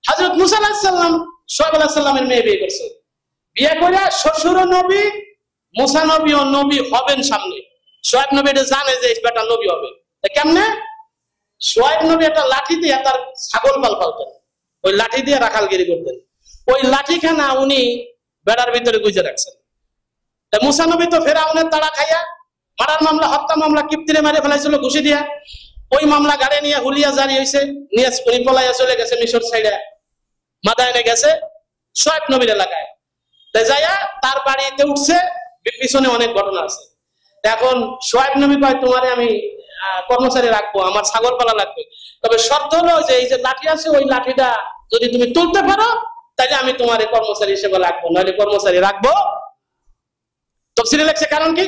হযরত মুসা আলাইহিস সালাম শুআয়ব আলাইহিস সালামের মেয়ে বিয়ে করছে, বিয়ে করে শ্বশুর নবী, মুসা নবী ও নবী হবেন সামনে। শুআয়ব নবী এটা জানে যে বেটা নবী হবে। কেমনে? শুআয়ব নবী একটা লাঠি দিয়ে তার ছাগল পাল পালতেন, ওই লাঠি দিয়ে রাখালগিরি করতেন। ওই লাঠিখানা উনি বেড়ার ভিতরে গুজে রাখছেন। মুসা নবী তো ফেরাউনের তাড়া খাইয়া মারার মামলা, হত্যা মামলা, কিপ্তিরে মারে ফেলাইছিল ঘুষি দিয়া। ওই মামলা গাড়ি নিয়ে হুলিয়া জারি হয়েছে, নিয়ে উনি পলাইয়া চলে গেছে মিশর সাইডে, মাদায়েনে গেছে শুআয়ব নবীর এলাকায়। যাইয়া তার বাড়িতে উঠছে, পিছনে অনেক ঘটনা আছে। এখন শুআয়ব নবী কয় তোমারে আমি কর্মচারী রাখবো, আমার ছাগল পালা লাগবে, তবে শর্ত হলো যে এই যে লাঠি আছে ওই লাঠিটা যদি তুমি তুলতে পারো তাহলে আমি তোমার কর্মচারী হিসেবে রাখবো, নাহলে কর্মচারী রাখবো। তফসিরে লেখছে কারণ কি,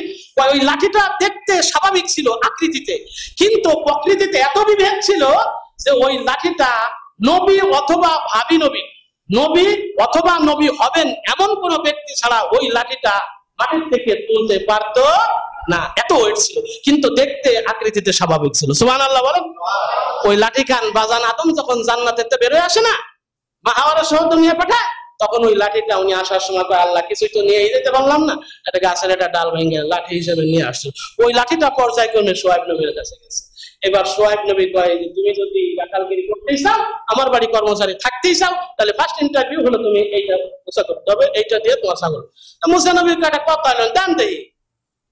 ওই লাঠিটা দেখতে স্বাভাবিক ছিল আকৃতিতে, কিন্তু প্রকৃতিতে এত বিভেদ ছিল যে ওই লাঠিটা নবী অথবা ভাবি নবী, নবী অথবা নবী হবেন এমন কোন ব্যক্তি ছাড়া ওই লাঠিটা মাটির থেকে তুলতে পারতো না, এত ওয়েট ছিল, কিন্তু দেখতে আকৃতিতে স্বাভাবিক ছিল। সুবহানাল্লাহ বলেন। ওই লাঠি খান বাজান আদম যখন জান্নাতেতে বেরোয় আসে না, মা হাওয়ার শহর নিয়ে পাঠায়, তখন ওই লাঠিটা উনি আসার সময় আল্লাহ কিছুই তো নিয়ে যেতে পারলাম না, এটা গাছের একটা ডাল ভেঙে লাঠি হিসেবে নিয়ে আসছে। ওই লাঠিটা পর্যায়ক্রমে শুআয়ব নবীর কাছে গেছে। এবার শুআয়ব নবী কয় যে তুমি যদি রাখালগিরি করতেই চাও, আমার বাড়ি কর্মচারী থাকতেই চাও, তাহলে ফার্স্ট ইন্টারভিউ হলো তুমি এইটা মুসা করতে হবে, এইটা দিয়ে তোমার ছাগল। মুসা নবীর একটা কথা হলেন দান দেই,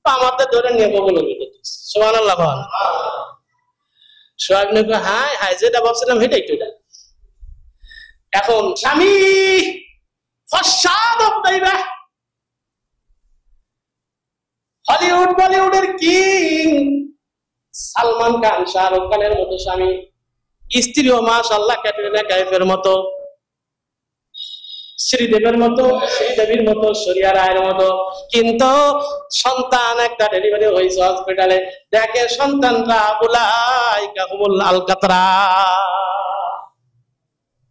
আমাদের ধরে নিয়ে বলে দিতে। সুবহানাল্লাহ বলেন। শুআয়ব নবী হাই হাই যেটা ভাবছিলাম সেটাই তো এটা। এখন স্বামী হলিউড বলিউডের কিং সালমান খান, শাহরুখ খানের মতো স্বামী, স্ত্রীও মাশাআল্লাহ ক্যাটরিনা কাইফের মতো, শ্রীদেবের মতো, শ্রীদেবীর মতো, শরিয়া রায়ের মতো, কিন্তু সন্তান একটা ডেলিভারি হয়েছে হসপিটালে, দেখে সন্তানরা উলাইকা হুমুল আলকাতরা।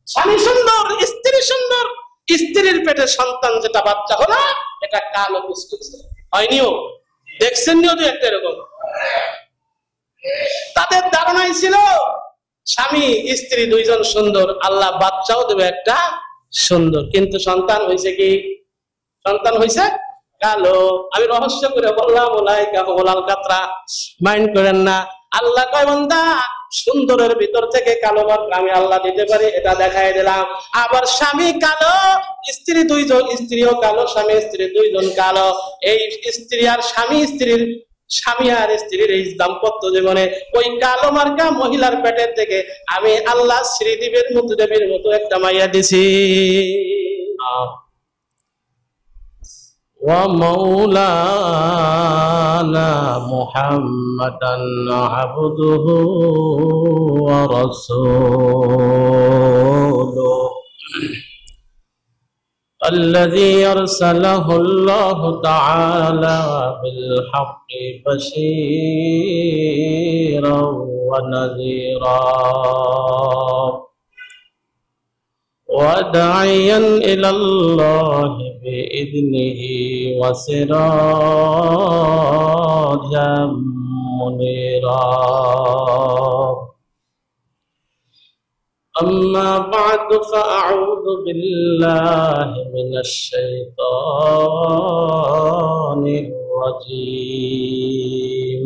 স্বামী সুন্দর, স্ত্রী সুন্দর, স্ত্রীর পেটে সন্তান যেটা বাচ্চা হলো এটা কালো কুচকুচে হয়নিও, দেখছেন নিও তো একটা এরকম। তাদের ধারণাই ছিল স্বামী স্ত্রী দুইজন সুন্দর, আল্লাহ বাচ্চাও দেবে একটা সুন্দর, কিন্তু সন্তান হয়েছে কি? সন্তান হয়েছে কালো। আমি রহস্য করে বললাম উলাইকা হুমুল আলকাতরা, মাইন্ড করেন না। আল্লাহ কয় বান্দা সুন্দরের ভিতর থেকে কালো মার্ক আমি আল্লাহ দিতে পারি, এটা দেখাই দিলাম। আবার স্বামী কালো, স্ত্রী দুইজন, স্ত্রীও কালো, স্বামী স্ত্রী দুইজন কালো। এই স্ত্রী আর স্বামী, স্বামী আর স্ত্রীর এই দাম্পত্য জীবনে ওই কালো মার্কা মহিলার পেটের থেকে আমি আল্লাহ শ্রীদেবীর মতো, দেবীর মতো একটা মাইয়া দিছি। ومولانا محمدا عبده ورسوله الذي أرسله الله تعالى بالحق بشيرا ونذيرا وداعيا إلى الله بإذنه وسراجا منيرا أما بعد فأعوذ بالله من الشيطان الرجيم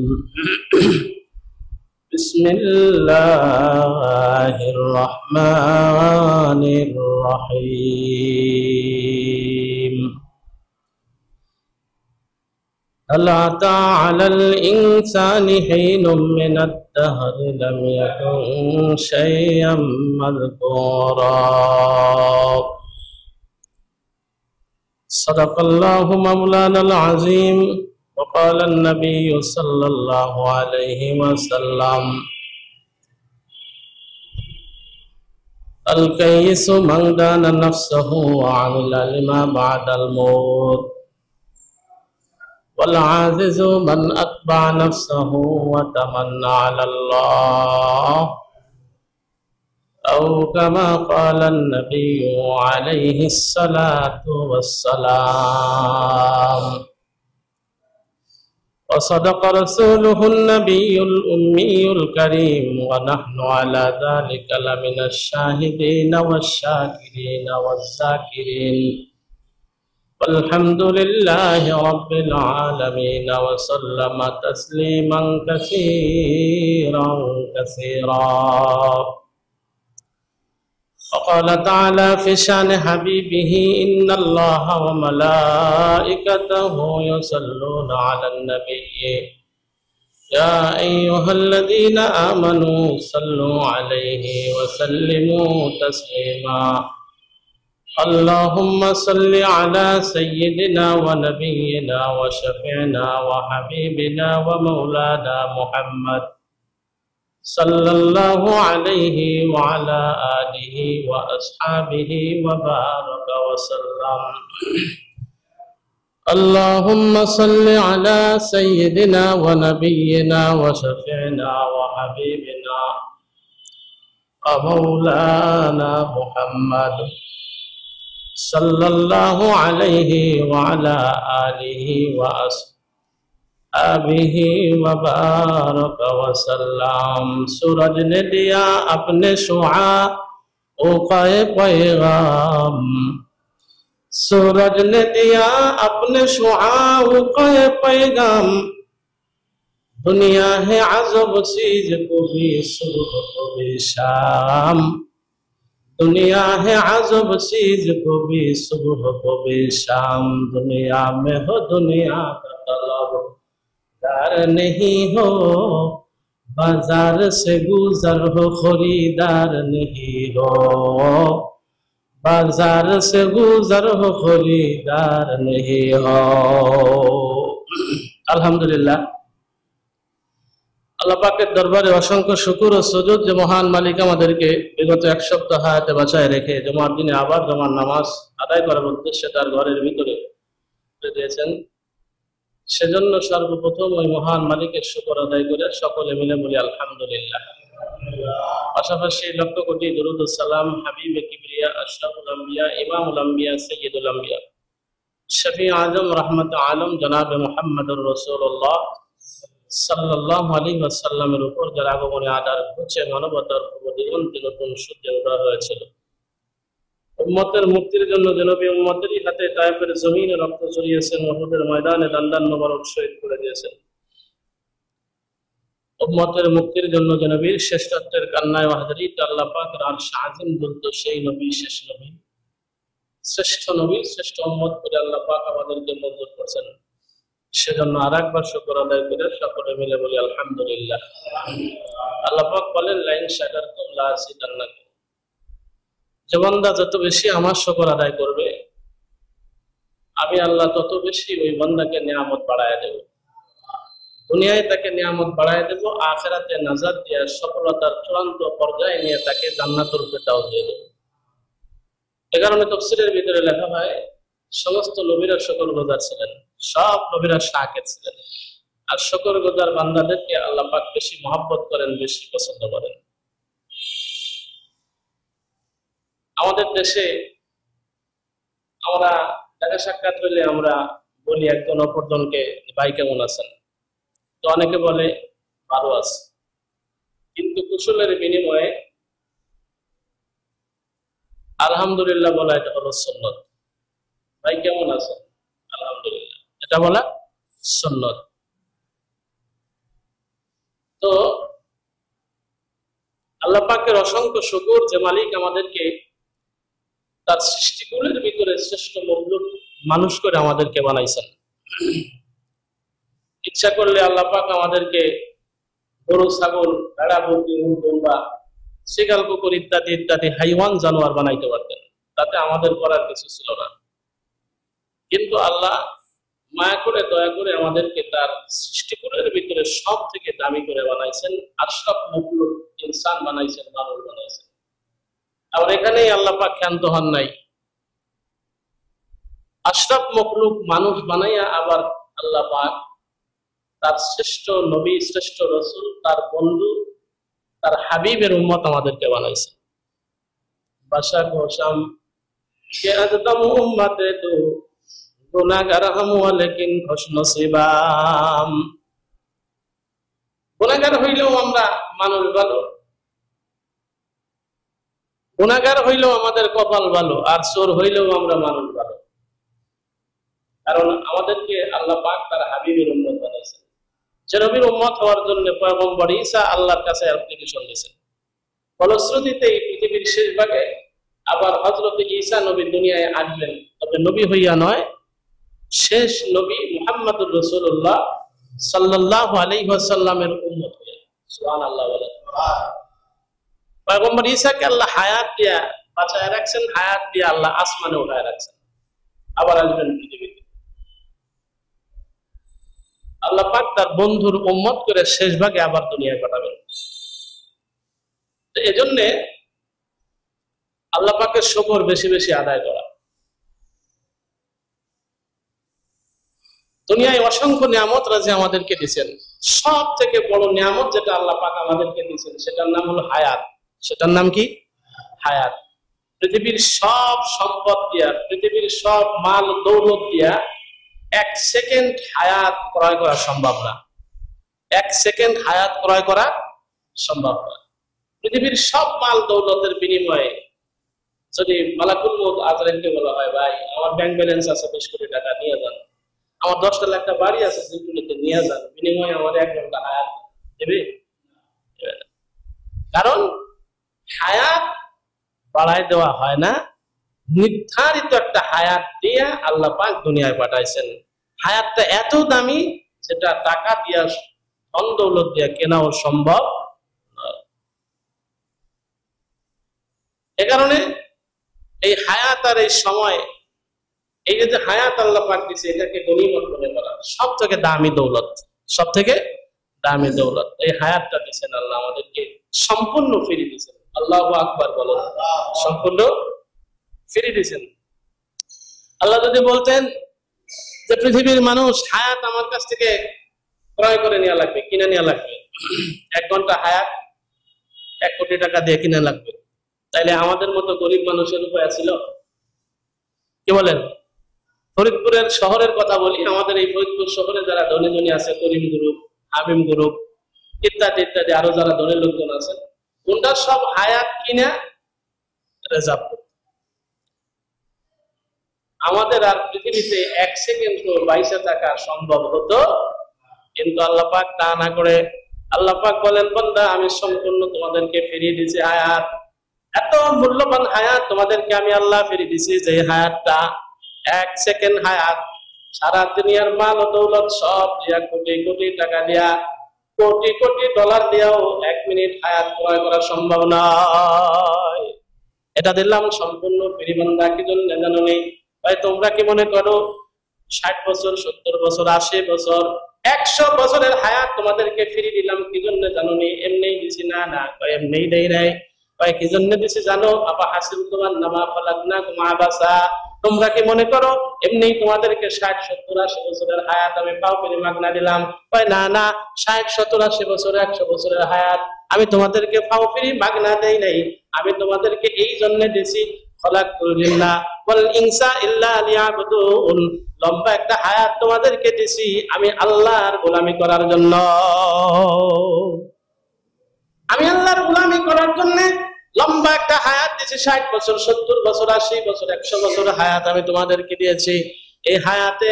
بسم الله الرحمن الرحيم هل أتى على الإنسان حين من الدهر لم يكن شيئا مذكورا صدق الله مولانا العظيم وقال النبي صلى الله عليه وسلم الكيس من دان نفسه وعمل لما بعد الموت والعاجز من أتبع نفسه وتمنى على الله أو كما قال النبي عليه الصلاة والسلام وصدق رسوله النبي الأمي الكريم ونحن على ذلك لمن الشاهدين والشاكرين والذاكرين والحمد لله رب العالمين وسلم تسليما كثيرا كثيرا. وقال تعالى في شان حبيبه إن الله وملائكته يصلون على النبي يا أيها الذين آمنوا صلوا عليه وسلموا تسليما. اللهم صل على سيدنا ونبينا وشفيعنا وحبيبنا ومولانا محمد صلى الله عليه وعلى آله وأصحابه وبارك وسلم. اللهم صل على سيدنا ونبينا وشفيعنا وحبيبنا ومولانا محمد صلى الله عليه وعلى آله وأصحابه وبارك وسلم. सूरज ने दिया अपने शुआ ओकाए पैगाम, सूरज ने दिया अपने शुआ ओकाए पैगाम, दुनिया है अजब चीज को भी सुबह को भी शाम, दुनिया है अजब चीज को भी सुबह को भी शाम, दुनिया में हो दुनिया का तलब दार नहीं हो, बाजार से गुजर हो खरीदार नहीं हो, बाजार से गुजर हो खरीदार नहीं हो। अल्हम्दुलिल्लाह, আল্লাহ পাকের দরবারে অসংখ্য শুকর ও সুজুদ যে মহান মালিক আমাদেরকে বিগত এক সপ্তাহ হায়াতে বাঁচায় রেখে জুমার দিনে আবার জুমার নামাজ আদায় করার উদ্দেশ্যে তার ঘরের ভিতরে দিয়েছেন, সেজন্য সর্বপ্রথম ওই মহান মালিকের শুকর আদায় করে সকলে মিলে বলি আলহামদুলিল্লাহ। পাশাপাশি লক্ষ কোটি দুরূদ ও সালাম হাবিবে কিবরিয়া আশরাফুল আম্বিয়া ইমামুল আম্বিয়া সাইয়্যিদুল আম্বিয়া শফি আজম রহমত আলম জনাবে মুহাম্মদুর রাসূলুল্লাহ সাল্লাল্লাহু আলাইহি ওয়াসাল্লামের উপর যার আগমনে আদার হচ্ছে মানবতার দিগন্তে নতুন সূর্যের উদয় হয়েছিল। উম্মতের মুক্তির জন্য যে নবী উম্মতেরই হাতে তায়েফের জমিনে রক্ত ঝরিয়েছেন, উহুদের ময়দানে দান্দান মোবারক শহীদ করে দিয়েছেন। উম্মতের মুক্তির জন্য যে নবীর শ্রেষ্ঠত্বের কান্নায় ওয়াহদারিত আল্লাহ পাকের আরশ আজিম দুলত সেই নবী শেষ নবী, শ্রেষ্ঠ নবী, শ্রেষ্ঠ উম্মত করে আল্লাহ পাক আমাদেরকে মঞ্জুর করছেন। সেজন্য আরেকবার শুকর আদায় করে সকলে মিলে বলি আলহামদুলিল্লাহ। আল্লাহ পাক বলেন লাইন শাকারতুম লা আযীদান্নাকুম, যে বান্দা যত বেশি আমার শুকর আদায় করবে আমি আল্লাহ তত বেশি ওই বান্দাকে নিয়ামত বাড়ায় দেব। দুনিয়ায় তাকে নিয়ামত বাড়ায় দেব, আখিরাতে নাজাত দিয়ে সফলতার চূড়ান্ত পর্যায়ে নিয়ে তাকে জান্নাতুল ফিরদাউস দিয়ে দেব। এ কারণে তাফসীরের ভিতরে লেখা হয় সমস্ত নবীরা শুকরগুজার ছিলেন, সব নবীরা শাকির ছিলেন, আর শুকরগুজার বান্দাদেরকে আল্লাহ পাক বেশি মহব্বত করেন, বেশি পছন্দ করেন। আমাদের দেশে আমরা দেখা সাক্ষাৎ হইলে আমরা বলি একজন অপরজনকে ভাই কেমন আছেন, তো অনেকে বলে ভালো আছে, কিন্তু কুশলের বিনিময়ে আলহামদুলিল্লাহ বলা এটা হলো সুন্নত। ভাই কেমন আছেন, আলহামদুলিল্লাহ, এটা বলা সুন্নত। তো আল্লাহ পাকের অসংখ্য শুকর যে মালিক আমাদেরকে তার সৃষ্টিগুলোর ভিতরে শ্রেষ্ঠ মখলুক মানুষ করে আমাদেরকে বানাইছেন। ইচ্ছা করলে আল্লাহ পাক আমাদেরকে গরু, ছাগল, ভেড়া, বকরি, উট, দুম্বা, শিকাল, কুকুর ইত্যাদি ইত্যাদি হাইওয়ান জানোয়ার বানাইতে পারতেন, তাতে আমাদের করার কিছু ছিল না। কিন্তু আল্লাহ মায়া করে দয়া করে আমাদেরকে তার সৃষ্টিগুলোর ভিতরে সব থেকে দামি করে বানাইছেন, আশরাফ মখলুক ইনসান বানাইছেন, মানুষ বানাইছেন। আবার এখানেই আল্লাহ পাক ক্ষান্ত হন নাই, আশরাফ মখলুক মানুষ বানাইয়া আবার আল্লাহ পাক তার শ্রেষ্ঠ নবী, শ্রেষ্ঠ রাসূল, তার বন্ধু, তার হাবিবের উম্মত আমাদেরকে বানাইছেন। বাশা কোশাম কে আদম উম্মতে তো গুনাহগার হাম ওয়ালাকিন খুশনসিবাম। গুনাহগার হইলেও আমরা মানুষ ভালো, গুনাহগার হইলেও আমাদের কপাল ভালো, আর চোর হইলেও আমরা মানুষ ভালো। কারণ আমাদেরকে আল্লাহ পাক তার হাবিবের উম্মত বানাইছেন। যে নবীর উম্মত হওয়ার জন্য পয়গম্বর ঈসা আল্লাহর কাছে অ্যাপ্লিকেশন দিয়েছেন। ফলশ্রুতিতে এই পৃথিবীর শেষ ভাগে আবার হযরত ঈসা নবী দুনিয়ায় আসবেন, তবে নবী হইয়া নয়, শেষ নবী মুহাম্মদুর রাসূলুল্লাহ সাল্লাল্লাহু আলাইহি ওয়াসাল্লামের উম্মত হইয়া। সুবহানাল্লাহ বলেন। পয়গম্বর ঈসাকে আল্লাহ হায়াত দিয়া বাঁচায় রাখছেন, হায়াত দিয়া আল্লাহ আসমানে উঠায় রাখছেন, আবার আসবেন পৃথিবীতে। আল্লাহ পাক তার বন্ধুর উম্মত করে শেষ ভাগে আবার দুনিয়ায় পাঠাবেন। এজন্য আল্লাহ পাকের শুকর বেশি বেশি আদায় করা। দুনিয়ায় অসংখ্য নিয়ামত রাজি আমাদেরকে দিচ্ছেন, সব থেকে বড় নিয়ামত যেটা আল্লাহ পাক আমাদেরকে দিচ্ছেন সেটার নাম হলো হায়াত। সেটার নাম কি? হায়াত। পৃথিবীর সব সম্পদ দিয়া, পৃথিবীর সব মাল দৌলত দিয়া 1 সেকেন্ড হায়াত ক্রয় করা সম্ভব না। 1 সেকেন্ড হায়াত ক্রয় করা সম্ভব না। পৃথিবীর সব মাল দৌলতের বিনিময়ে যদি মালাকুল মউত আজরাইলকে বলা হয়, ভাই আমার ব্যাংক ব্যালেন্স আছে 20 কোটি টাকা, নিয়ে যান। আমার 10টা লাখ টাকা বাড়ি আছে, যেগুলোতে নিয়ে যান, বিনিময়ে আমার 1 ঘন্টা হায়াত দেবে? কারণ হায়াত বাড়ায় দেওয়া হয় না, নির্ধারিত একটা হায়াত দিয়ে আল্লাহ পাক দুনিয়ায় পাঠাইছেন। হায়াতটা এত দামি যেটা টাকা দিয়া, ধন দৌলত দিয়া কেনাও সম্ভব নয়। এ কারণে এই হায়াত আর এই সময়, এই যে হায়াত আল্লাহ পাক দিয়েছে, এটাকে গনিমত মনে করা সব থেকে দামি দৌলত, সব থেকে দামি দৌলত। এই হায়াতটা দিয়েছেন আল্লাহ আমাদেরকে, সম্পূর্ণ ফিরে দিয়েছেন। আল্লাহু আকবার বলেন। সম্পূর্ণ ফিরে দিয়েছেন। আল্লাহ যদি বলতেন যে পৃথিবীর মানুষ হায়াত আমার কাছ থেকে ক্রয় করে নেওয়া লাগবে, কিনে নেওয়া লাগবে, 1 ঘন্টা হায়াত 1 কোটি টাকা দিয়ে কিনে লাগবে, তাইলে আমাদের মতো গরিব মানুষের উপায় ছিল? কি বলেন? ফরিদপুরের শহরের কথা বলি, আমাদের এই ফরিদপুর শহরে যারা ধনী ধনী আছে, করিম গ্রুপ, হামিম গ্রুপ ইত্যাদি ইত্যাদি, আরো যারা ধনী লোকজন আছে, ওনারা সব হায়াত কিনা রিজার্ভ। আমাদের আর পৃথিবীতে 1 সেকেন্ড বাইসে থাকা সম্ভব হতো, কিন্তু আল্লাহ পাক তা না করে আল্লাহ পাক বলেন, বান্দা আমি সম্পূর্ণ তোমাদেরকে ফিরিয়ে দিয়েছি হায়াত। এত মূল্যবান হায়াত তোমাদেরকে আমি আল্লাহ ফিরিয়ে দিয়েছি, যে হায়াতটা 1 সেকেন্ড হায়াত, সারা দুনিয়ার মাল ও দৌলত সব দিয়া, কোটি কোটি টাকা দিয়া, কোটি কোটি ডলার দিয়াও 1 মিনিট হায়াত ক্রয় করা সম্ভব নয়। এটা দিলাম সম্পূর্ণ ফ্রি। বান্দা কি জন্য জানো নেই? ভাই তোমরা কি মনে করো 60 বছর, 70 বছর, 80 বছর, 100 বছরের হায়াত তোমাদেরকে ফিরে দিলাম কি জন্য জানো নেই? এমনি দিছি না? না, এমনি দেই নাই। কি জন্য দিছি জানো? আপা হাসিল তোমার নামা ফালাকনা কুমা বাসা। তোমরা কি মনে করো এমনি তোমাদেরকে 60, 70, 80 বছরের হায়াত আমি পাও ফিরে মাগনা দিলাম? না না, 60, 70, 80 বছর, 100 বছরের হায়াত আমি তোমাদেরকে পাও ফিরে মাগনা দেই নাই। আমি তোমাদেরকে এই জন্য দিছি, লম্বা একটা হায়াত তোমাদেরকে দিছি আমি আল্লাহর গোলামি করার জন্য। আমি আল্লাহর গোলামি করার জন্য লম্বা একটা হায়াত দিয়েছি। 60 বছর, 70 বছর, 80 বছর, 100 বছর হায়াত আমি তোমাদেরকে দিয়েছি। এই হায়াতে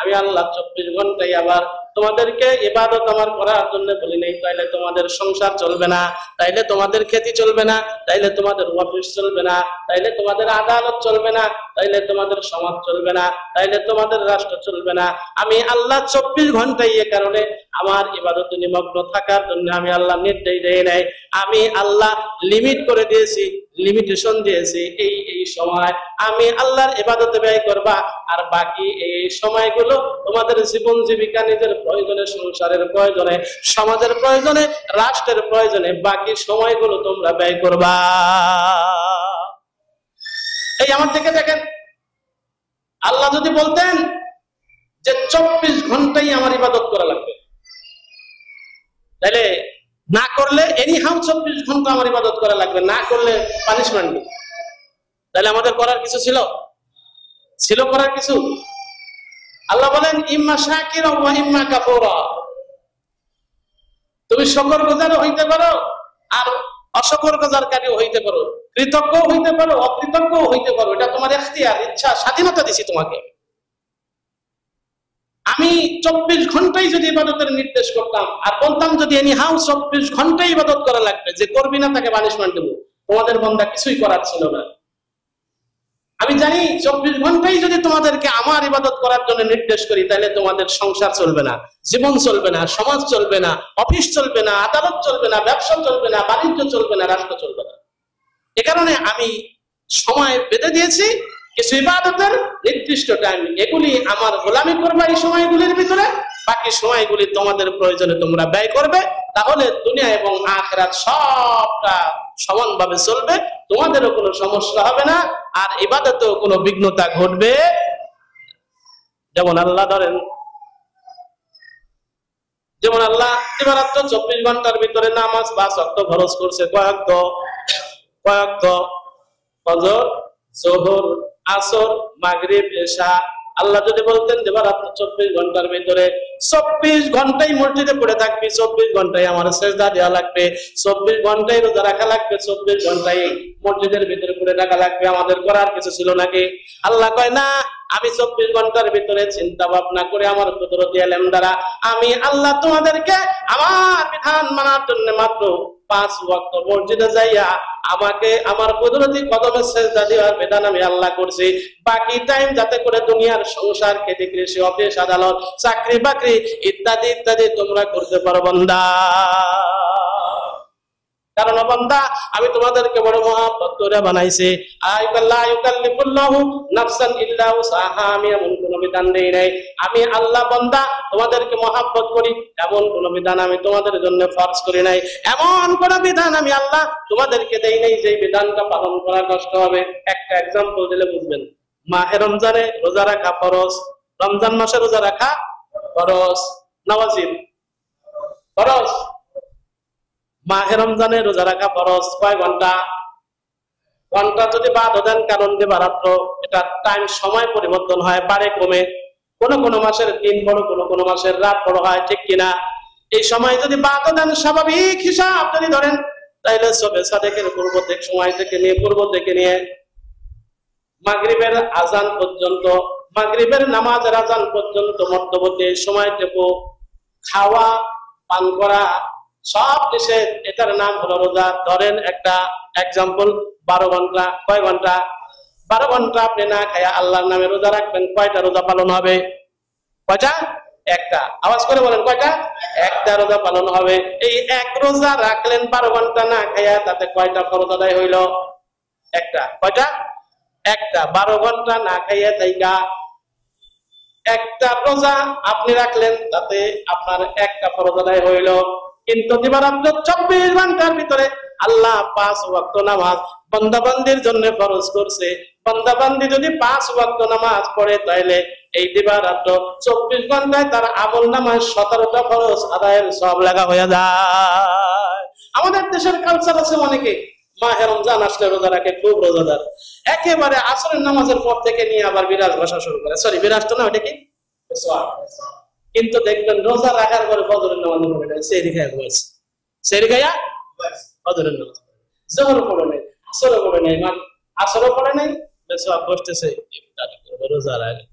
আমি আল্লাহ 24 ঘন্টায় আবার তোমাদেরকে ইবাদত আমার করার জন্য বলি নাই। তাইলে তোমাদের সংসার চলবে না, তাইলে তোমাদের খেতি চলবে না, তাইলে তোমাদের অফিস চলবে না, তাইলে তোমাদের আদালত চলবে না, তাইলে তোমাদের সমাজ চলবে না, তাইলে তোমাদের রাষ্ট্র চলবে না। আমি আল্লাহ 24 ঘন্টায় এ কারণে আমার ইবাদতে নিমগ্ন থাকার জন্য আমি আল্লাহ নির্দেশ দেই নাই। আমি আল্লাহ লিমিট করে দিয়েছি, লিমিটেশন দিয়েছি। এই সময় আমি আল্লাহর ইবাদতে ব্যয় করবা, আর বাকি এই সময়গুলো তোমাদের জীবন জীবিকা, নিজের প্রয়োজনে, সংসারের প্রয়োজনে, সমাজের প্রয়োজনে, রাষ্ট্রের প্রয়োজনে বাকি সময়গুলো তোমরা ব্যয় করবা। এই আমার দিকে দেখেন, আল্লাহ যদি বলতেন যে 24 ঘন্টাই আমার ইবাদত করা লাগবে, তাহলে না করলে এনিহাউ 24 ঘন্টা আমার ইবাদত করা লাগবে, না করলে পানিশমেন্ট, তাহলে আমাদের করার কিছু ছিল? ছিল করার কিছু? আল্লাহ বলেন ইম্মা শাকিরা ওয়া ইম্মা কাফুরা, তুমি শুকরগুজারও হইতে পারো আর অশুকরগুজারকারীও হইতে পারো, কৃতজ্ঞ হইতে পারো অকৃতজ্ঞ হইতে পারো, এটা তোমার ইখতিয়ার, ইচ্ছা, স্বাধীনতা দিছি তোমাকে। আমি 24 ঘন্টাই যদি ইবাদতের নির্দেশ করতাম আর বলতাম যদি এনি হাউ 24 ঘন্টাই ইবাদত করা লাগবে, যে করবি না তাকে পানিশমেন্ট দেবো, তোমাদের বান্দা কিছুই করার ছিল না। আমি জানি 24 ঘন্টাই যদি তোমাদেরকে আমার ইবাদত করার জন্য নির্দেশ করি, তাহলে তোমাদের সংসার চলবে না, জীবন চলবে না, সমাজ চলবে না, অফিস চলবে না, আদালত চলবে না, ব্যবসা চলবে না, বাণিজ্য চলবে না, রাষ্ট্র চলবে না। এ কারণে আমি সময় বেঁধে দিয়েছি কিছু ইবাদতের নির্দিষ্ট টাইম, এগুলি আমার গোলামি করবে এই সময়গুলির ভিতরে, বাকি সময়গুলি তোমাদের প্রয়োজনে তোমরা ব্যয় করবে, তাহলে দুনিয়া এবং আখিরাত সবটা সমানভাবে চলবে, তোমাদেরও কোনো সমস্যা হবে না, আর ইবাদতেও কোনো বিঘ্নতা ঘটবে। যেমন আল্লাহ ধরেন, যেমন আল্লাহ দিবারাত্র 24 ঘন্টার ভিতরে নামাজ 5 ওয়াক্ত ফরজ করছে। কয়েকত ফজর, যোহর, আসর, মাগরিব, ইশা। আল্লাহ যদি বলতেন দিবারাত্র 24 ঘন্টার ভিতরে 24 ঘন্টাই মসজিদে পড়ে থাকবি, 24 ঘন্টায় আমার সেজদা দেওয়া লাগবে, 24 ঘন্টায় রোজা রাখা লাগবে, 24 ঘন্টায় মসজিদের ভিতরে পড়ে থাকা লাগবে, আমাদের করার কিছু ছিল নাকি? আল্লাহ কয় না, আমি 24 ঘন্টার ভিতরে চিন্তা ভাবনা করে আমার কুদরতি ইলম দ্বারা আমি আল্লাহ তোমাদেরকে আমার বিধান মানার জন্য মাত্র 5 ওয়াক্ত মসজিদে যাইয়া আমাকে আমার কুদরতি কদমে সেজদা দেওয়ার বিধান আমি আল্লাহ করছি। বাকি টাইম যাতে করে দুনিয়ার সংসার, খেতে, কৃষি, অফিস, আদালত, চাকরি বাকরি ইত্যাদি ইত্যাদি তোমরা করতে পারো বান্দা। কারণ বান্দা আমি তোমাদেরকে বড় মহব্বত করে বানাইছি। আমি এমন কোন বিধান দেই নাই, আমি আল্লাহ বান্দা তোমাদেরকে মহব্বত করি, এমন কোন বিধান আমি তোমাদের জন্য ফরজ করি নাই, এমন কোন বিধান আমি আল্লাহ তোমাদেরকে দেই নাই যে বিধানটা পালন করা কষ্ট হবে। একটা এক্সাম্পল দিলে বুঝবেন। মাহে রমজানে রোজা রাখা ফরজ, রমজান মাসে রোজা রাখা ফরজ, নওয়াজিব ফরজ। মাহে রমজানে রোজা রাখা ফরজ। কয় ঘন্টা? ঘন্টা যদি বাদ দেন, কারণ দিবারাত্র এটা টাইম সময় পরিবর্তন হয়, বাড়ে কমে, কোন কোন মাসের দিন বড়, কোন মাসের রাত বড় হয়, ঠিক কিনা? এই সময় যদি বাদ দেন, স্বাভাবিক হিসাব যদি ধরেন, তাইলে সবে সাদেকের পূর্ব থেকে সময় থেকে নিয়ে পূর্ব থেকে নিয়ে মাগরিবের আজান পর্যন্ত, মাগরিবের নামাজের আজান পর্যন্ত মধ্যবর্তী সময়টুকু খাওয়া পান করা সব দেশে, এটার নাম হলো রোজা। ধরেন একটা এক্সাম্পল, 12 ঘন্টা। কয় ঘন্টা? 12 ঘন্টা আপনি না খায়া আল্লাহর নামে রোজা রাখবেন, কয়টা রোজা পালন হবে? কয়টা? একটা। আওয়াজ করে বলেন, কয়টা? একটা রোজা পালন হবে। এই এক রোজা রাখলেন 12 ঘন্টা না খায়া, তাতে কয়টা ফরজ আদায় হইল? একটা। কয়টা? একটা। 12 ঘন্টা না খাইয়া তাইকা একটা রোজা আপনি রাখলেন, তাতে আপনার একটা ফরজ আদায় হইল। কিন্তু দিবারাত্র 24 ঘন্টার ভিতরে আল্লাহ 5 ওয়াক্ত নামাজ বান্দাবান্দির জন্য ফরজ করছে। বান্দাবান্দি যদি 5 ওয়াক্ত নামাজ পড়ে, তাহলে এই দিবারাত্র 24 ঘন্টায় তার আমল নামায় 17টা ফরজ আদায়ের সব লাগা হয়ে যায়। আমাদের দেশের কালচার আছে, অনেকে মাহে রমজান আসলে রোজা রাখে, খুব রোজাদার, একেবারে আসরের নামাজের পর থেকে নিয়ে আবার বিরাজ বসা শুরু করে। সরি, বিরাজ তো না, ওটা কি? কিন্তু দেখবেন রোজা রাখার পরে ফজরের নামাজ পড়ে নাই, সেহরি খায়া ঘুমাইছে, সেহরি খায়া ফজরের নামাজ, জোহর পড়ে নাই, আসরও পড়ে নাই, আসরও পড়ে নাই, বেসওয়াক বসতেছে ইফতারি করবে রোজার আগে।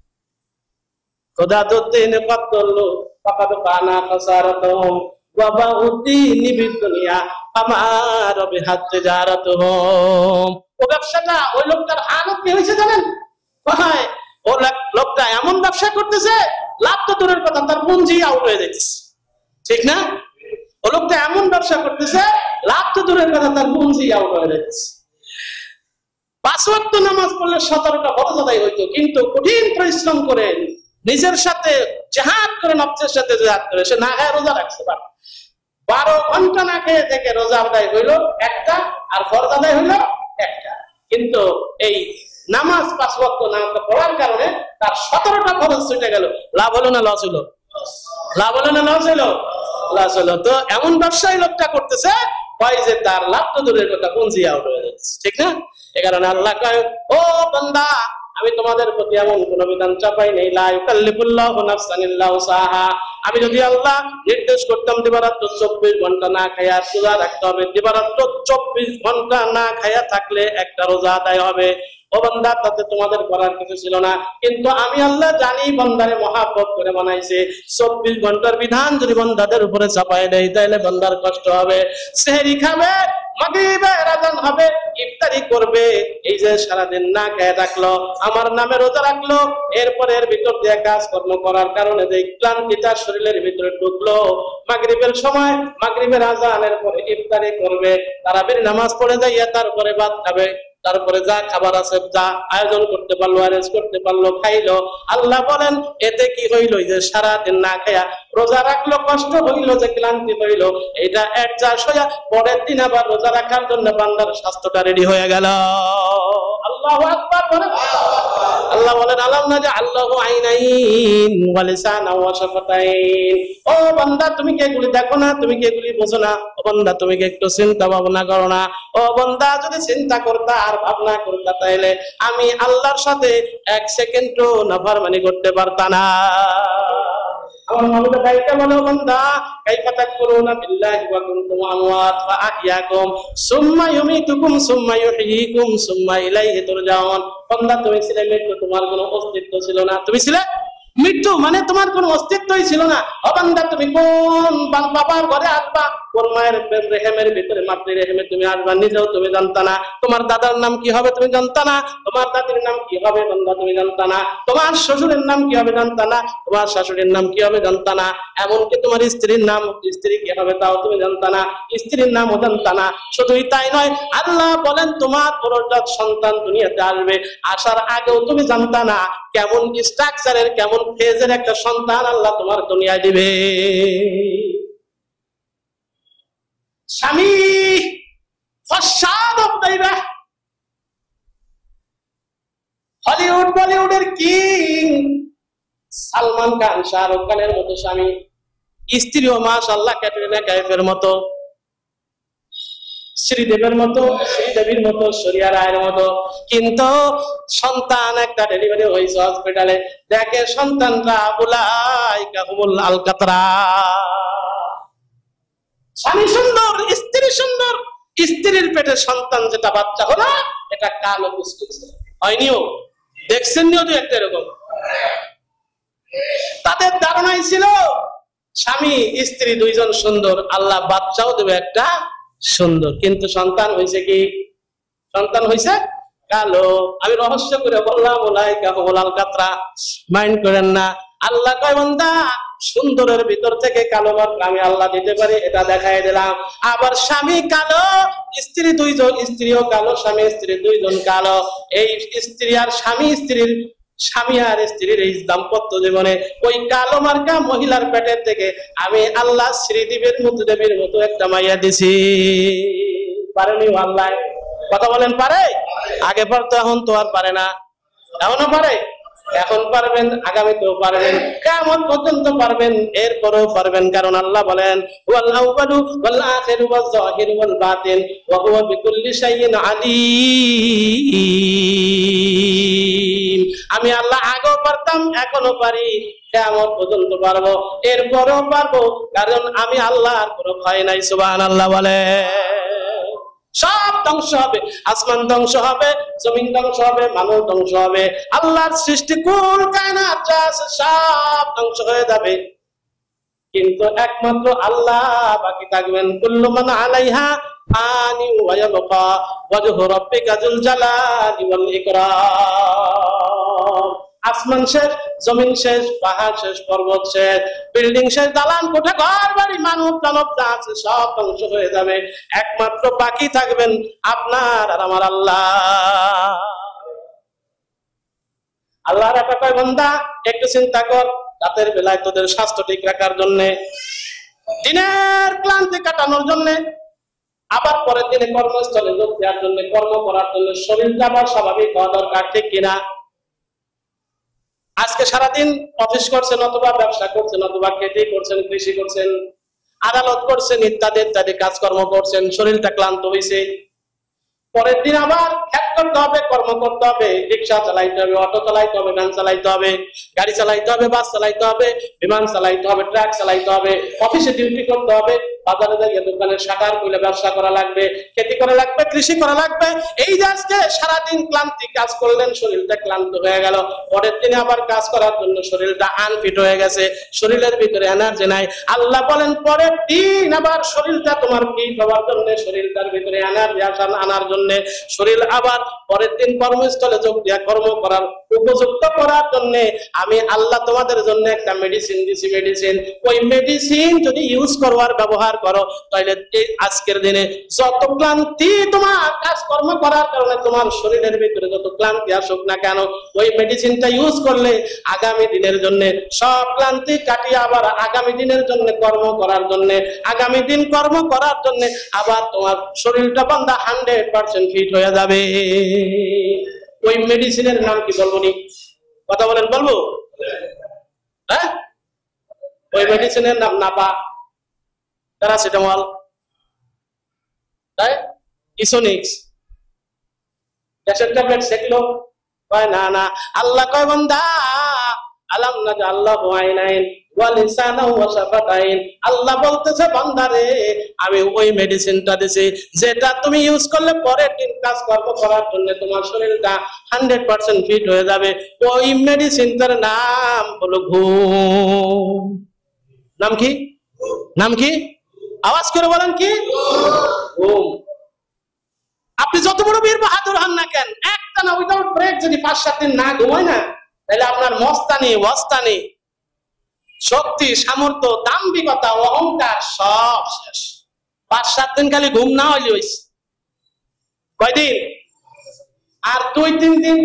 খোদা তো দিন কতলো পাকা তো কানা খাসারাতুহুম ওয়া বাউদ্দিন বিদুনিয়া আমার বিহাতে জারাতুহুম। ও ব্যবসাটা, ওই লোকটার হালত কি হয়েছে জানেন? ভাই, ও লোকটা এমন ব্যবসা করতেছে, লাভ তো দূরের কথা, তার পুঁজি আউট হয়ে যাচ্ছে, ঠিক না? ও লোকটা এমন ব্যবসা করতেছে, লাভ তো দূরের কথা, তার পুঁজি আউট হয়ে যাচ্ছে। 5 ওয়াক্ত নামাজ পড়লে 17টা ফরজ আদায় হইতো, কিন্তু কঠিন পরিশ্রম করে নিজের সাথে জিহাদ করে, নফসের সাথে জিহাদ করে সে না খায় রোজা রাখছে। 12 ঘন্টা না খেয়ে থেকে রোজা আদায় হইলো একটা, আর ফরজ আদায় হইলো একটা। কিন্তু এই নামাজ 5 ওয়াক্ত না পড়ার কারণে তার 17টা ফরজ ছুটে গেল। লাভ হলো না লস হলো? লাভ হলো না লস হলো? লস হলো। তো এমন ব্যবসায়ী লোকটা করতেছে, হয় যে তার লাভ তো দূরের কথা, পুঁজি আউট হয়ে যাচ্ছে, ঠিক না? এ কারণে আল্লাহ কয়, ও বান্দা আমি তোমাদের প্রতি এমন কোন বিধান চাপাই নাই, লা ইউকাল্লিফুল্লাহু নাফসান ইল্লা উসাহা। আমি যদি আল্লাহ নির্দেশ করতাম দিবারাত্র 24 ঘন্টা না খায়া রোজা রাখতে হবে, দিবারাত্র 24 ঘন্টা না খায়া থাকলে একটা রোজা আদায় হবে। ও বান্দা, তাতে তোমাদের করার কিছু ছিল না, কিন্তু আমি আল্লাহ জানি বান্দারে মহব্বত করে বানাইছে। 24 ঘন্টার বিধান যদি বান্দাদের উপরে চাপায় দেয় তাহলে বান্দার কষ্ট হবে। সেহরি খাবে, মাগরিবের আযান হবে, ইফতারি করবে, এই যে সারাদিন না খেয়ে থাকলো, আমার নামে রোজা রাখলো, এরপরে এর ভিতর দিয়ে কাজকর্ম করার কারণে যে ক্লান্তিটা শরীরের ভিতরে ঢুকলো, মাগরিবের সময় মাগরিবের আযানের পরে ইফতারি করবে, তারাবির নামাজ পড়ে যাইয়া তারপরে ভাত খাবে, তারপরে যা খাবার আছে যা আয়োজন করতে পারলো, অ্যারেঞ্জ করতে পারলো, খাইলো। আল্লাহ বলেন এতে কি হইলো, যে সারাদিন না খায়া রোজা রাখলো, কষ্ট হইলো, যে ক্লান্তি হইলো, এটা অ্যাডজাস্ট হইয়া পরের দিন আবার রোজা রাখার জন্য বান্দার স্বাস্থ্যটা রেডি হয়ে গেল। আল্লাহু আকবার বলেন। আল্লাহ বলেন আলাম নাজআল্লাহু আইনাইন ওয়া লিসানান ওয়া শাফাতাইন। ও বান্দা, তুমি কি এগুলি দেখো না? তুমি কি এগুলি বোঝো না? ও বান্দা, তুমি কি একটু চিন্তা ভাবনা করো না? ও বান্দা, যদি চিন্তা করতা আর ভাবনা করতা তাহলে আমি আল্লাহর সাথে 1 সেকেন্ডও নাফরমানি করতে পারতা না। আমার মাওলানা বাইকে বলো, বান্দা কাইফা তাকফুরুনা বিল্লাহি ওয়া কুনতুম আমওয়াত ফা আহইয়াকুম সুম্মা ইউমীতুকুম সুম্মা ইউহয়ীকুম সুম্মা ইলাইহি তুরজাউন। বান্দা, তুমি ছিলে মৃত্যু, তোমার কোনো অস্তিত্ব ছিল না, তুমি ছিলে মৃত্যু, মানে তোমার কোনো অস্তিত্বই ছিল না। ও বান্দা, তুমি কোন বাবার ঘরে আসবা, কোন মায়ের রেহেমের ভিতরে, মাতৃ রেহেমে তুমি আসবা, নিজেও তুমি জানতা না। তোমার দাদার নাম কি হবে তুমি জানতা না, তোমার দাদির নাম কি হবে বান্দা তুমি জানতা না, তোমার শ্বশুরের নাম কি হবে জানতা না, তোমার শাশুড়ির নাম কি হবে জানতা না, এমনকি তোমার স্ত্রীর নাম, স্ত্রী কি হবে তাও তুমি জানতা না, স্ত্রীর নামও জানতা না। শুধুই তাই নয়, আল্লাহ বলেন তোমার পরজাত সন্তান দুনিয়াতে আসবে, আসার আগেও তুমি জানতা না কেমন স্ট্রাকচারের, কেমন ফেজের একটা সন্তান আল্লাহ তোমার দুনিয়ায় দিবে। স্বামী ফসাদ অবদাইবা, হলিউড বলিউডের কিং সালমান খান, শাহরুখ খানের মতো স্বামী, স্ত্রীও মাশাআল্লাহ ক্যাটরিনা কাইফের মতো, শ্রীদেবের মতো, শ্রীদেবীর মতো, শরিয়া রায়ের মতো, কিন্তু সন্তান একটা ডেলিভারি হয়েছে হসপিটালে, দেখে সন্তানরা উলাইকা হুমুল আলকাতরা। স্বামী সুন্দর, স্ত্রী সুন্দর, স্ত্রীর পেটে সন্তান যেটা বাচ্চা হলো এটা কালো কুচকুচ হয়নিও, দেখছেন নিও দুই একটা এরকম। তাদের ধারণাই ছিল স্বামী স্ত্রী দুইজন সুন্দর, আল্লাহ বাচ্চাও দেবে একটা সুন্দর, কিন্তু সন্তান হয়েছে কি? সন্তান হয়েছে কালো। আমি রহস্য করে বললাম উলাইকা হুমুল আলকাতরা, মাইন্ড করেন না। আল্লাহ কয় বান্দা, সুন্দরের ভিতর থেকে কালো মার্ক আমি আল্লাহ দিতে পারি, এটা দেখাই দিলাম। আবার স্বামী কালো, স্ত্রী দুইজন, স্ত্রীও কালো, স্বামী স্ত্রী দুইজন কালো। এই স্ত্রী আর স্বামী, স্ত্রীর স্বামী আর স্ত্রীর এই দাম্পত্য জীবনে ওই কালো মার্কা মহিলার পেটের থেকে আমি আল্লাহ শ্রীদেবীর মতো, দেবীর মতো একটা মাইয়া দিছি। পারেনি আল্লাহ? কথা বলেন পারে? আগে পারতো, এখন তো আর পারে না। এখনো পারে, এখন পারবেন, আগামীতেও পারবেন, কিয়ামত পর্যন্ত পারবেন, এরপরেও পারবেন। কারণ আল্লাহ বলেন ওয়াল আউয়ালু ওয়াল আখিরু ওয়াল যাহিরু ওয়াল বাতিন ওয়া হুয়া বিকুল্লি শাইইন আলীম। আমি আল্লাহ আগেও পারতাম, এখনো পারি, কিয়ামত পর্যন্ত পারবো, এরপরেও পারবো, কারণ আমি আল্লাহ আর কোনো ভয় নাই। সুবহানাল্লাহ বলে। সব ধ্বংস হবে, আসমান ধ্বংস হবে, জমিন ধ্বংস হবে, মানুষ ধ্বংস হবে, আল্লাহর সৃষ্টি কুল কায়নাত যা আছে সব ধ্বংস হয়ে যাবে, কিন্তু একমাত্র আল্লাহ বাকি থাকবেন। কুল্লু মান আলাইহা ফানি ওয়া ইয়াবকা ওয়াজহু রাব্বিকা যুল জালালি ওয়াল ইকরাম। আসমান শেষ, জমিন শেষ, পাহাড় শেষ, পর্বত শেষ, বিল্ডিং শেষ, দালান কোঠা, ঘর বাড়ি, মানব দানব যা আছে সব ধ্বংস হয়ে যাবে, একমাত্র বাকি থাকবেন আপনার আর আমার আল্লাহ। আল্লাহর একটা কয় বান্দা একটু চিন্তা কর, রাতের বেলায় তোদের স্বাস্থ্য ঠিক রাখার জন্য, দিনের ক্লান্তি কাটানোর জন্য, আবার পরের দিনে কর্মস্থলে যোগ দেওয়ার জন্য, কর্ম করার জন্য শরীরটা আবার স্বাভাবিক হওয়া দরকার, ঠিক কিনা? আজকে সারাদিন অফিস করছেন, অথবা ব্যবসা করছেন, অথবা খেতে করছেন, কৃষি করছেন, আদালত করছেন, ইত্যাদি ইত্যাদি কাজকর্ম করছেন, শরীরটা ক্লান্ত হয়েছে, পরের দিন আবার ক্ষেত করতে হবে, কর্ম করতে হবে, রিক্সা চালাইতে হবে, অটো চালাইতে হবে, ভ্যান চালাইতে হবে, গাড়ি চালাইতে হবে, বাস চালাইতে হবে, বিমান চালাইতে হবে, ট্রাক চালাইতে হবে, অফিসে ডিউটি করতে হবে, বাজারে যাইয়ে দোকানের শাটার খুলে ব্যবসা করা লাগবে, খেতি করা লাগবে, কৃষি করা লাগবে। এই যে আজকে সারাদিন ক্লান্তি কাজ করলেন, শরীরটা ক্লান্ত হয়ে গেল, পরের দিনে আবার কাজ করার জন্য শরীরটা আনফিট হয়ে গেছে, শরীরের ভিতরে এনার্জি নাই। আল্লাহ বলেন পরের দিন আবার শরীরটা তোমার ফিট হওয়ার জন্য, শরীরটার ভিতরে এনার্জি আনার জন্য, শরীর আবার পরের দিন কর্মস্থলে যোগ দিয়া কর্ম করার উপযুক্ত করার জন্য আমি আল্লাহ তোমাদের জন্য একটা মেডিসিন দিছি। মেডিসিন, ওই মেডিসিন যদি ইউজ করবার ব্যবহার করো তাহলে এই আজকের দিনে যত ক্লান্তি তোমার কাজকর্ম করার কারণে তোমার শরীরের ভিতরে যত ক্লান্তি আসুক না কেন, ওই মেডিসিনটা ইউজ করলে আগামী দিনের জন্য সব ক্লান্তি কাটিয়ে আবার আগামী দিনের জন্য কর্ম করার জন্য, আগামী দিন কর্ম করার জন্য আবার তোমার শরীরটা বান্দা 100% ফিট হয়ে যাবে। ওই মেডিসিনের নাম কি বলবো নি? কথা বলেন, বলবো? হ্যাঁ, ওই মেডিসিনের নাম নাপা, প্যারাসিটামল, তাই ইসোনিক্স, গ্যাসের ট্যাবলেট, সেগুলো কয় না না। আল্লাহ কয় বান্দা আলাম নাজআল্লাহু আইনাইন ওয়া লিসানাহু ওয়া শাফাতাইন। আল্লাহ বলতেছে বান্দারে আমি ওই মেডিসিনটা দিছি যেটা তুমি ইউজ করলে পরের দিন কাজ কর্ম করার জন্য তোমার শরীরটা 100% ফিট হয়ে যাবে। ওই মেডিসিনটার নাম হলো ঘুম। নাম কি? নাম কি? আওয়াজ করে বলেন কি? ঘুম। আপনি যত বড় বীর বাহাদুর হন না কেন, একটা না উইদাউট ব্রেক যদি 5-7 দিন না ঘুমায় না, তাহলে আপনার মস্তানি, ওয়াস্তানি, শক্তি, সামর্থ্য, দাম্ভিকতা, অহংকার সব শেষ। 5-7 দিন খালি ঘুম না হইলে হইছে। কয়দিন? আর 2-3 দিন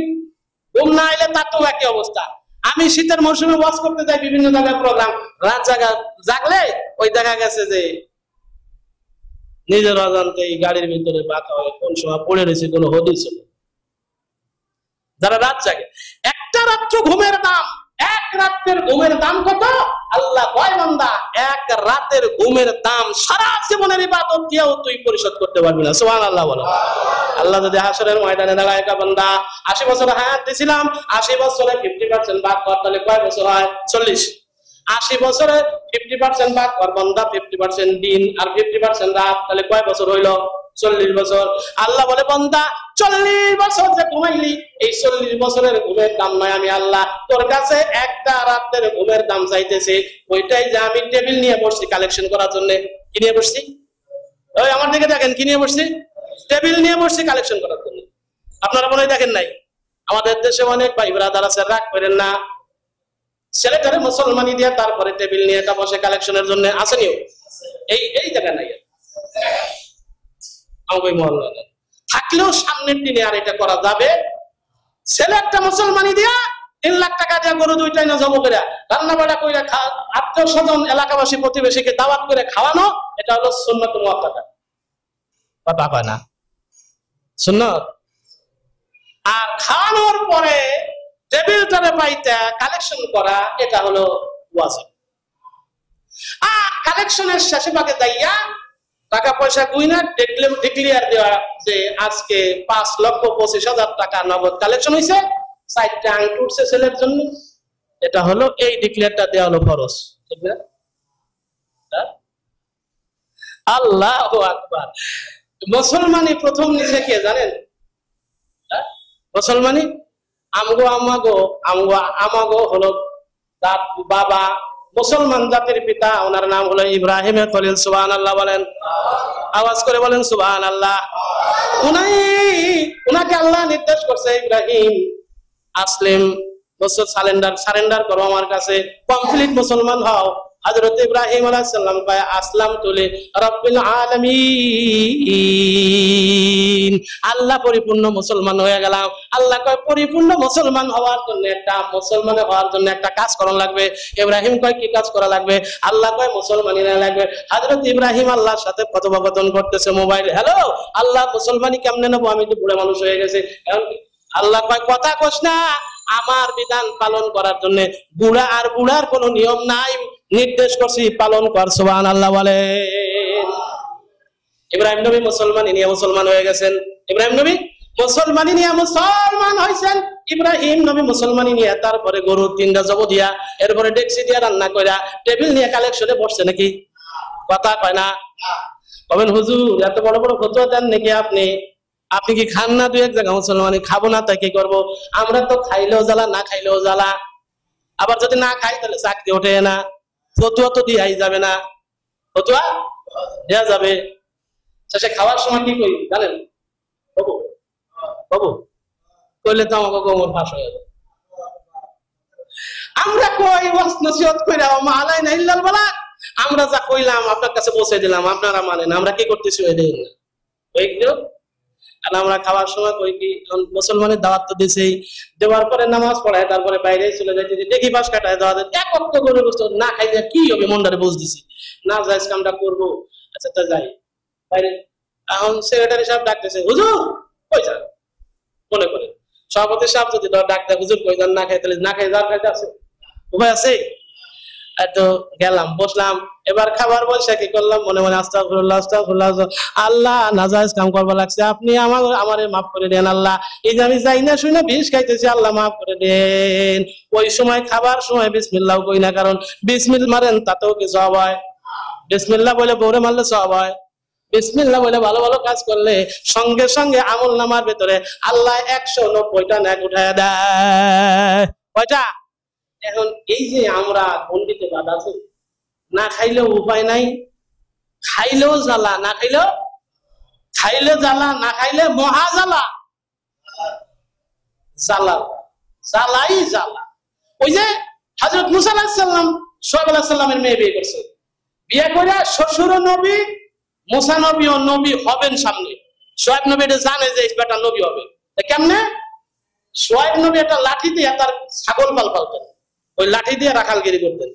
ঘুম না হইলে তার তো একই অবস্থা। আমি শীতের মৌসুমে ওয়াজ করতে যাই বিভিন্ন জায়গায় প্রোগ্রাম, রাত জাগলে ওই দেখা গেছে যে নিজের অজান্তে এই গাড়ির ভিতরে বাঁকা হয়ে কোন সময় পড়ে রয়েছে কোনো হদিস নেই। যারা রাত জাগে, একটা রাত্র ঘুমের দাম, এক রাতের ঘুমের দাম কত? আল্লাহ কয় বান্দা এক রাতের ঘুমের দাম সারা জীবনের ইবাদত দিয়েও তুই পরিশোধ করতে পারবি না। সুবহানাল্লাহ বলো। আল্লাহ যদি হাসরের ময়দানে দাঁড়ায় কা বান্দা 80 বছর হায়াত দিছিলাম, 80 বছরে 50% ভাগ কর, তাহলে কয় বছর হয়? 40। 80 বছরে 50% ভাগ কর বান্দা, 50% দিন আর 50% রাত, তাহলে কয় বছর হইলো? 40 বছর। আল্লাহ বলে বান্দা 40 বছর যে ঘুমাইলি, এই 40 বছরের ঘুমের দাম নয় আমি আল্লাহ তোর কাছে একটা রাতের ঘুমের দাম চাইতেছি। ওইটাই যে আমি টেবিল নিয়ে বসছি কালেকশন করার জন্য। কি নিয়ে বসছি? ওই আমার দিকে দেখেন, কি নিয়ে বসছি? টেবিল নিয়ে বসছি কালেকশন করার জন্য। আপনারা মনে হয় দেখেন নাই? আমাদের দেশে অনেক ভাই ব্রাদার আছে, রাগ করেন না, ছেলেটারে মুসলমানি দিয়ে তারপরে টেবিল নিয়ে এটা বসে কালেকশনের জন্য। আসেনিও এই জায়গা নাই থাকলেও সামনের দিনে আর এটা করা যাবে। ছেলে একটা মুসলমানি দিয়া 3 লাখ টাকা দিয়া গরু 2টা না জমা করে রান্না বাড়া করে আত্মীয় স্বজন এলাকাবাসী প্রতিবেশীকে দাওয়াত করে খাওয়ানো, এটা হলো সুন্নাত মুআক্কাদা। কথা কয় না? সুন্নাত। আর খাওয়ানোর পরে টেবিলটারে পাইতে কালেকশন করা, এটা হলো ওয়াজিব। আর কালেকশনের শেষে ভাগে যাইয়া টাকা পয়সা গুইনা ডিক্লিয়ার দেওয়া যে আজকে 5,25,000 টাকা নগদ কালেকশন হয়েছে, 4টা আংটি উঠছে ছেলের জন্য, এটা হলো এই ডিক্লিয়ারটা দেওয়া হলো ফরজ। ঠিক না? আল্লাহু আকবার। মুসলমানি প্রথম নিচে কে জানেন? মুসলমানি আমাগো হলো বাবা, মুসলমান জাতির পিতা, ওনার নাম হলো ইব্রাহিম খলিল। সুবহানাল্লাহ বলেন, আওয়াজ করে বলেন সুবহানাল্লাহ। উনাকে আল্লাহ নির্দেশ করছে, ইব্রাহিম আসলিম, সারেন্ডার করো আমার কাছে, কমপ্লিট মুসলমান হও। হযরত ইব্রাহিম আলাইহিস সালাম কয় আসলাম তুলি রাব্বিল আলামিন, আল্লাহ পরিপূর্ণ মুসলমান হয়ে গেলাম। আল্লাহ কয় পরিপূর্ণ মুসলমান হওয়ার জন্য একটা কাজ করা লাগবে। ইব্রাহিম কয় কি কাজ করা লাগবে? আল্লাহ কয় মুসলমানি না লাগবে। হযরত ইব্রাহিম আল্লাহর সাথে কথোপকথন করতেছে মোবাইল, হ্যালো আল্লাহ মুসলমানি কেমনে নেবো, আমি তো বুড়া মানুষ হয়ে গেছি। আল্লাহ কয় কথা কস না, আমার বিধান পালন করার জন্য বুড়া আর বুড়ার কোনো নিয়ম নাই, নির্দেশ করছি পালন কর। সুবহানাল্লাহ বলেন। ইব্রাহিম নবী মুসলমান হয়ে গেছেন। ইব্রাহিম নবী মুসলমানি নিয়ে মুসলমান হয়েছেন ইব্রাহিম নবী, মুসলমানি নিয়ে তারপরে গরু 3টা জব দিয়া, এরপরে ডেকসি দিয়া রান্না কইরা টেবিল নিয়ে কালেকশনে বসছে নাকি? কথা কয় না? বলেন হুজুর এত বড় বড় ফতোয়া দেন নাকি আপনি? আপনি কি খান না? 2-1 জায়গা মুসলমানি খাবো না তাই কি করবো? আমরা তো খাইলেও জ্বালা, না খাইলেও জ্বালা। আবার যদি না খাই তাহলে চাকরি ওঠে না, ফতুয়া তো দিয়াই যাবে না, ফতুয়া দেয়া যাবে। শেষে খাওয়ার সময় কি করি জানেন? বাবু বাবু কইলে তো আমাকে কোমর ফাঁস হয়ে যাবে। আমরা কই ওয়াজ নসিহত কইরা মালাই না ইল্লাল বালা, আমরা যা কইলাম আপনার কাছে পৌঁছে দিলাম, আপনারা মানেন। আমরা কি করতেছি ওই দিন ওইগুলো? আর আমরা খাওয়ার সময় কই কি, মুসলমানের দাওয়াত তো দিছেই, দেওয়ার পরে নামাজ পড়ায়, তারপরে বাইরে চলে যাইতে দেখি পাশ কাটায় দেওয়া যায়। এক অক্ত করে বসতো না খাইলে কি হবে, মনটারে বুঝ দিছি না যাইস কামটা করবো। আচ্ছা তা যাই বাইরে, এখন সেক্রেটারি সাহেব ডাকতেছে, হুজুর কই যান? মনে করে সভাপতি সাহেব যদি ডাক দেয়, হুজুর কই যান? না খাই তাহলে না খাই যার খাইতে আছে উপায় আছে? তো গেলাম বসলাম, এবার খাবার বসে কি করলাম, মনে মনে আস্তাগফিরুল্লাহ আস্তাগফিরুল্লাহ, আল্লাহ নাজায়েজ কাম করবা লাগছে, আপনি আমারে মাফ করে দেন আল্লাহ, এই যে আমি যাই না শুনে বিষ খাইতেছি, আল্লাহ মাফ করে দেন। ওই সময় খাবার সময় বিসমিল্লাহ কই না, কারণ বিসমিল মারেন তাতেও কি সওয়াব হয়? বিসমিল্লাহ বলে বউরে মারলে সওয়াব হয়? বিসমিল্লাহ বলে ভালো ভালো কাজ করলে সঙ্গে সঙ্গে আমল নামার ভেতরে আল্লাহ 190টা নেক উঠায় দেয়। কয়টা? এখন এই যে আমরা পন্ডিতে বাদ আছে, না খাইলেও উপায় নাই, খাইলেও জ্বালা, না খাইলেও, খাইলে জ্বালা, না খাইলে মহা জ্বালা, জ্বালা জ্বালাই জ্বালা। ওই যে হযরত মুসা আলাইহিস সালাম শুআয়ব আলাইহিস সালামের মেয়ে বিয়ে করছে, বিয়ে করে শ্বশুর নবী, মুসা নবী ও নবী হবেন সামনে। শুআয়ব নবী এটা জানে যে এই বেটা নবী হবে। কেমনে? শুআয়ব নবী একটা লাঠি দিয়ে তার ছাগল পাল পালতেন, ওই লাঠি দিয়ে রাখালগিরি করতেন।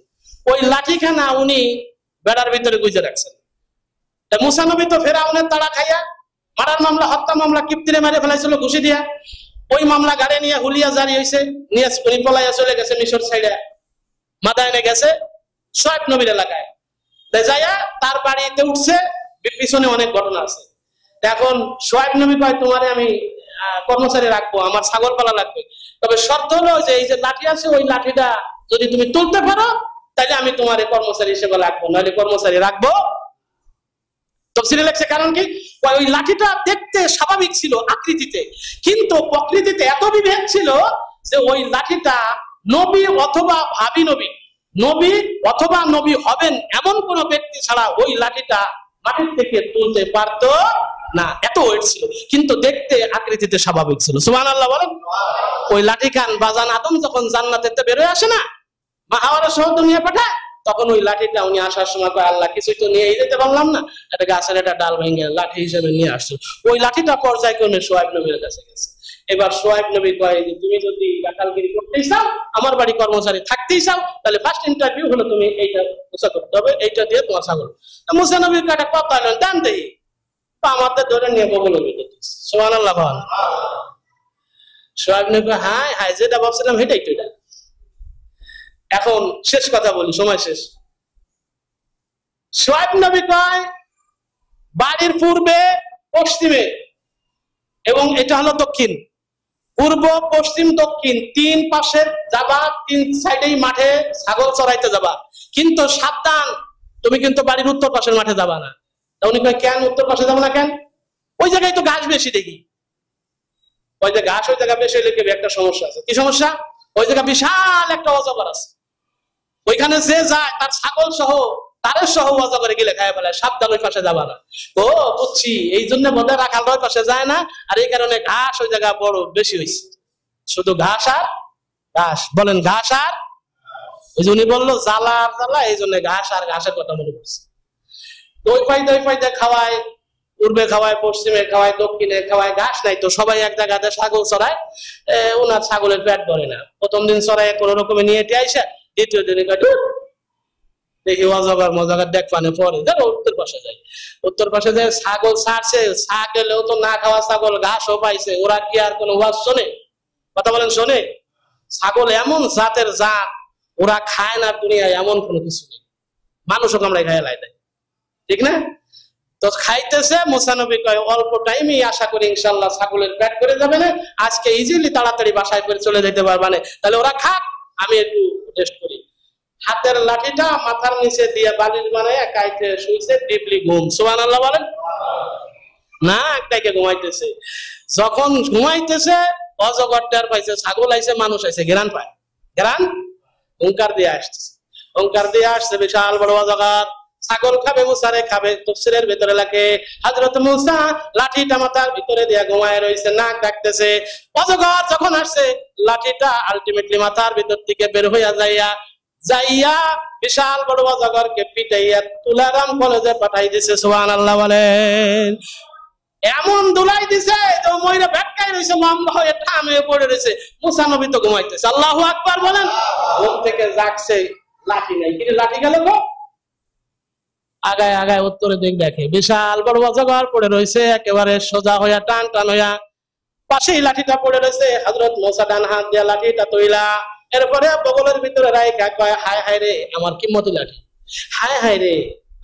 ওই লাঠিখানা উনি বেড়ার ভিতরে গুজে রাখছেন। মুসা নবী তো ফেরাউনের তাড়া খাইয়া মারার মামলা, হত্যা মামলা, কিপ্তিরে মেরে ফেলাইছিল ঘুষি দিয়া। ওই মামলা গাড়ি নিয়ে হুলিয়া জারি হয়েছে, নিয়ে উনি পলাইয়া চলে গেছে মিশর সাইডে, মাদায়েনে গেছে শুআয়ব নবীর এলাকায়। যাইয়া তার বাড়িতে উঠছে, পিছনে অনেক ঘটনা আছে। এখন শুআয়ব নবী কয়, তোমারে আমি কর্মচারী রাখবো, আমার ছাগল পালা লাগবে, তবে শর্ত হলো যে এই যে লাঠি আছে ওই লাঠিটা যদি তুমি তুলতে পারো তাহলে আমি তোমার কর্মচারী হিসেবে রাখবো, নাহলে কর্মচারী রাখবো। তফসিরে লেখছে কারণ কি, ওই লাঠিটা দেখতে স্বাভাবিক ছিল আকৃতিতে, কিন্তু প্রকৃতিতে এত বিভেদ ছিল যে ওই লাঠিটা নবী অথবা ভাবি নবী, নবী অথবা নবী হবেন এমন কোন ব্যক্তি ছাড়া ওই লাঠিটা মাটির থেকে তুলতে পারতো না, এত ওয়েট ছিল, কিন্তু দেখতে আকৃতিতে স্বাভাবিক ছিল। সুবহানাল্লাহ বলেন। ওই লাঠি খান বাজান আদম যখন জান্নাতে বেরোয় আসে না, মা হাওয়ার সহ দুনিয়া পাঠায়, তখন ওই লাঠিটা উনি আসার সময় কয়, আল্লাহ কিছুই তো নিয়ে যেতে পারলাম না, একটা গাছের একটা ডাল ভেঙে লাঠি হিসেবে নিয়ে আসছো। ওই লাঠিটা পর্যায়ক্রমে শুআয়ব নবীর কাছে গেছে। এবার শুআয়ব নবী কয় যে তুমি যদি রাখালগিরি করতেই চাও, আমার বাড়ি কর্মচারী থাকতেই চাও, তাহলে ফার্স্ট ইন্টারভিউ হলো তুমি এইটা মুসা করতে হবে, এইটা দিয়ে তোমার ছাগল। মুসা নবীর একটা কথা হলো, দান দেই আমাদের ধরে নিয়ে কবল নবী করতেছে। সুবহানাল্লাহ বল। শুআয়ব নবী হাই হাই যেটা ভাবছিলাম সেটাই তো এটা। এখন শেষ কথা বলি, সময় শেষ। শুআয়ব নবী কয় বাড়ির পূর্বে পশ্চিমে, এবং এটা হলো দক্ষিণ, পূর্ব পশ্চিম দক্ষিণ 3 পাশে যাবা, 3 সাইডেই মাঠে ছাগল চড়াইতে যাবা, কিন্তু সাবধান তুমি কিন্তু বাড়ির উত্তর পাশের মাঠে যাবা না। উনি কয় কেন উত্তর পাশে যাবো না কেন? ওই জায়গায় তো ঘাস বেশি দেখি। ওই যে ঘাস ওই জায়গা বেশি হলে একটা সমস্যা আছে। কি সমস্যা? ওই জায়গা বিশাল একটা অজগর আছে, ওইখানে যে যায় তার ছাগল সহ তারের সহ অজগরে গিলে খায় ফেলায়, সাবধান ওই পাশে যাবা না। ও বুঝছি, এই জন্য বোধহয় রাখাল ওই পাশে যায় না, আর এই কারণে ঘাস ওই জায়গা বড় বেশি হয়েছে। শুধু ঘাস আর ঘাস, বলেন ঘাস আর, ওই যে উনি বললো জ্বালা আর জ্বালা, এই জন্য ঘাস আর ঘাসের কথা মনে করছে। ওই পাইতে খাওয়ায়, পূর্বে খাওয়ায়, পশ্চিমে খাওয়ায়, দক্ষিণে খাওয়ায়, ঘাস নাই তো সবাই এক জায়গাতে ছাগল চড়ায়। ওনার ছাগলের পেট ভরে না, প্রথম দিন চড়ায় কোন রকমে নিয়ে এটে আইসা, দ্বিতীয় দিনে দেখি অজগর মজগর দেখ পানে পরে উত্তর পাশে যায়। উত্তর পাশে যায়, ছাগল ছাড়ছে, ছা গেলেও তো না খাওয়া ছাগল ঘাসও পাইছে, ওরা কি আর কোন ওয়াজ শোনে? কথা বলেন শোনে? ছাগল এমন জাতের জাত, ওরা খায় না দুনিয়ায় এমন কোনো কিছু নেই, মানুষও কামড়ায় খায় লাই দেয়, ঠিক না? তো খাইতেছে, মুসা নবী কয় অল্প টাইমেই আশা করি ইনশাআল্লাহ ছাগলের পেট করে যাবে না, আজকে ইজিলি তাড়াতাড়ি বাসায় করে চলে যেতে পারবা না, তাহলে ওরা খাক, আমি একটু রেস্ট করি। হাতের লাঠিটা মাথার নিচে দিয়ে বালিশ বানায় কাইতে শুইছে, ডিপলি ঘুম। সুবহানাল্লাহ বলেন না, একটাকে ঘুমাইতেছে। যখন ঘুমাইতেছে অজগর টের পাইছে ছাগল আইছে, মানুষ আইছে, ঘেরান পায়, ঘেরান হুঙ্কার দিয়ে আসছে, হুঙ্কার দিয়ে আসছে বিশাল বড় অজগর। ছাগল খাবে, মুসারে খাবে, তফসিরের ভিতরে লাগে হযরত মুসা লাঠিটা মাথার ভিতরে দিয়া ঘুমায় রইছে, নাক ডাকতেছে। অজগর যখন আসছে লাঠিটা আলটিমেটলি মাথার ভিতর থেকে বের হইয়া যাইয়া বিশাল বড় অজগরকে পিটাইয়া তুলারাম কলেজে পাঠাই দিছে। সুবহানাল্লাহ বলেন। এমন দুলাই দিছে যে ময়রা ভেটকাই রইছে, লম্বা হয়ে ঠামে পড়ে রইছে। মুসা নবী তো ঘুমাইতেছে। আল্লাহু আকবার বলেন। ঘুম থেকে জাগছে, লাঠি নাই, কিন্তু লাঠি গেল গো। আগায় আগায় উত্তরে দিক দেখে বিশাল বড় অজগর পড়ে রয়েছে, একেবারে সোজা হইয়া টান টান হইয়া, পাশেই লাঠিটা পড়ে রয়েছে। হযরত মুসা ডান হাত দিয়া লাঠিটা তুইলা এরপরে বগলের ভিতরে রাইখা কয়, হায় হায় রে আমার কিম্মতি লাঠি, হায় হায় রে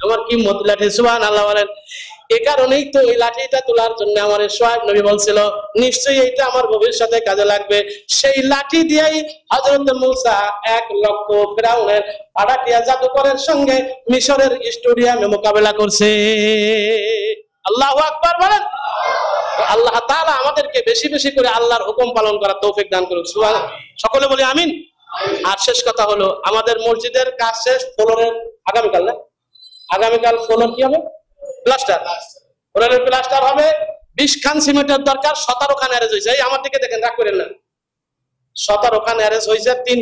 আমার কিম্মতি লাঠি। সুবহানাল্লাহ বলেন। এ কারণেই তো এই লাঠিটা তোলার জন্য আমার সোহাগ নবী বলছিল নিশ্চয়ই এইটা আমার ভবিষ্যতে কাজে লাগবে। সেই লাঠি দিয়েই হযরত মুসা 1 লক্ষ ফিরাউনের পাড়াটিয়া জাদুকরের সঙ্গে মিশরের স্টেডিয়ামে মোকাবেলা করছে। আল্লাহু আকবার বলেন। আল্লাহ তাআলা আমাদেরকে বেশি বেশি করে আল্লাহর হুকুম পালন করার তৌফিক দান করুক। সুবহানাল্লাহ, সকলে বলি আমিন। আর শেষ কথা হলো, আমাদের মসজিদের কাজ শেষ, ফ্লোরের আগামীকাল না, আগামীকাল ফ্লোর কি হবে? প্লাস্টার। ফ্লোরের প্লাস্টার হবে। 20 খান সিমেন্টের দরকার, 17 খান অ্যারেঞ্জ হয়েছে। এই আমার দিকে দেখেন, রাগ করেন না, 17 খান অ্যারেঞ্জ হয়েছে। 3